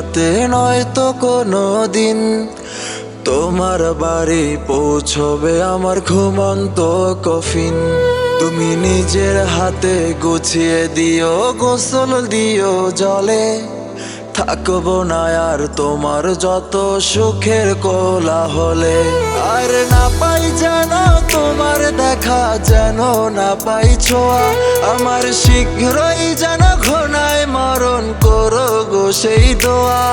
রাতে নয়তো কোনো দিন তোমার বাড়ি পৌঁছবে আমার ঘুমন্ত কফিন। তুমি নিজের হাতে গুছিয়ে দিও, গোসল দিও জলে। থাকবো না আর তোমার যত সুখের কোলাহলে। আর না পাই যেন তোমার দেখা, যেন না পাই ছোঁয়া। আমার শীঘ্রই যেন ঘনায় মরণ করো গো সেই দোয়া।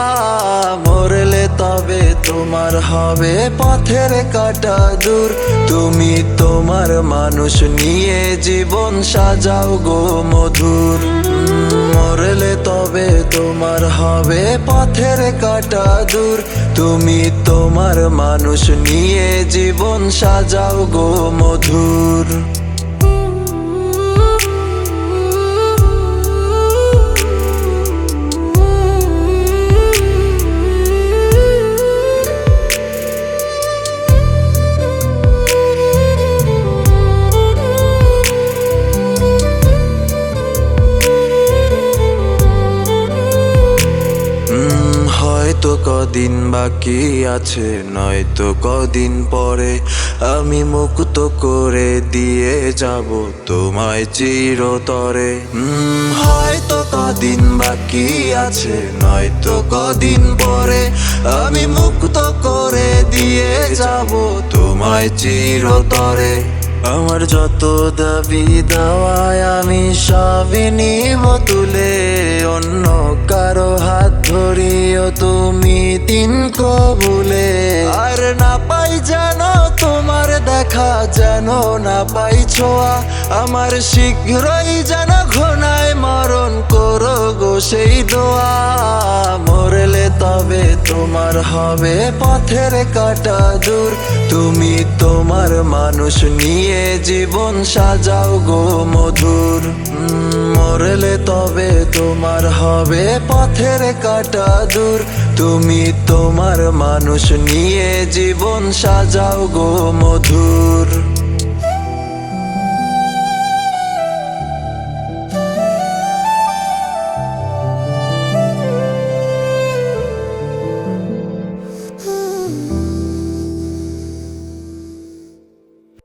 মরলে তবে তোমার হবে পথের কাটা দূর। তুমি তোমার মানুষ নিয়ে জীবন সাজাও গো মধুর। মরলে তবে তোমার হবে পথের কাটা দূর। তুমি তোমার মানুষ নিয়ে জীবন সাজাও গো মধুর। হয়তো কদিন বাকি আছে, নয়তো কদিন পরে আমি মুক্ত করে দিয়ে যাব তোমায় চিরতরে। হয়তো কদিন বাকি আছে, নয়তো কদিন পরে আমি মুক্ত করে দিয়ে যাব তোমায় চিরতরে। আমার যত দাবি দাওয়ায় আমি সবই নিব তুলে। অন্য কারো হাত ধরিও তুমি দিন কবুলে। আর না পাই যেন তোমার দেখা, যেন না পাই ছোঁয়া। আমার শীঘ্রই যেন ঘনায় মরণ করো গো সেই দোয়া। মরলে তবে তোমার হবে পথের কাটা দূর। তুমি তোমার মানুষ নিয়ে জীবন সাজাও গো মধুর। মরলে তবে তোমার হবে পথের কাটা দূর। তুমি তোমার মানুষ নিয়ে জীবন সাজাও গো মধুর।